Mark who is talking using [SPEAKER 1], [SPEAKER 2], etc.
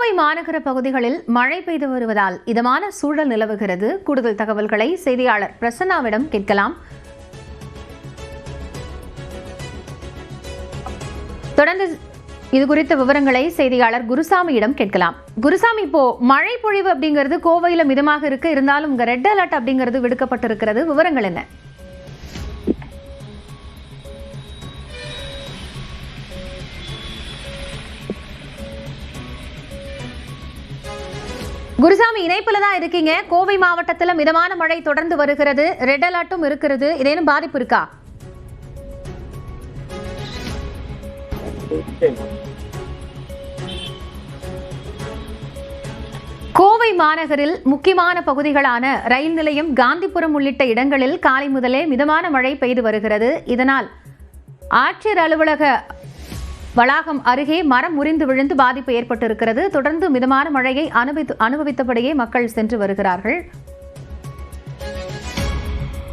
[SPEAKER 1] கோவை மாநகர பகுதிகளில் மழை பெய்து வருவதால் இதமான சூழல் நிலவுகிறது. கூடுதல் தகவல்களை செய்தியாளர் பிரசன்னாவிடம் கேட்கலாம். தொடர்ந்து இதுகுறித்த விவரங்களை செய்தியாளர் குருசாமியிடம் கேட்கலாம். குருசாமி, இப்போ மழை பொழிவு அப்படிங்கிறது கோவையில மிதமாக இருக்கு, இருந்தாலும் இங்க ரெட் அலர்ட் அப்படிங்கிறது விடுக்கப்பட்டிருக்கிறது. விவரங்கள் என்ன? குருசாமி, இணைப்புல தான் இருக்கீங்க. கோவை மாவட்டத்தில் மிதமான மழை தொடர்ந்து வருகிறது, ரெட் அலர்ட்டும் இருக்கிறது. இதேனும் பாதிப்பு இருக்கா? கோவை மாநகரில் முக்கியமான பகுதிகளான ரயில் நிலையம், காந்திபுரம் உள்ளிட்ட இடங்களில் காலை முதலே மிதமான மழை பெய்து வருகிறது. இதனால் ஆட்சியர் அலுவலக வளாகம் அருகே மரம் முறிந்து விழுந்து பாதிப்பு ஏற்பட்டிருக்கிறது. தொடர்ந்து மிதமான மழையை அனுபவித்தபடியே மக்கள் சென்று வருகிறார்கள்.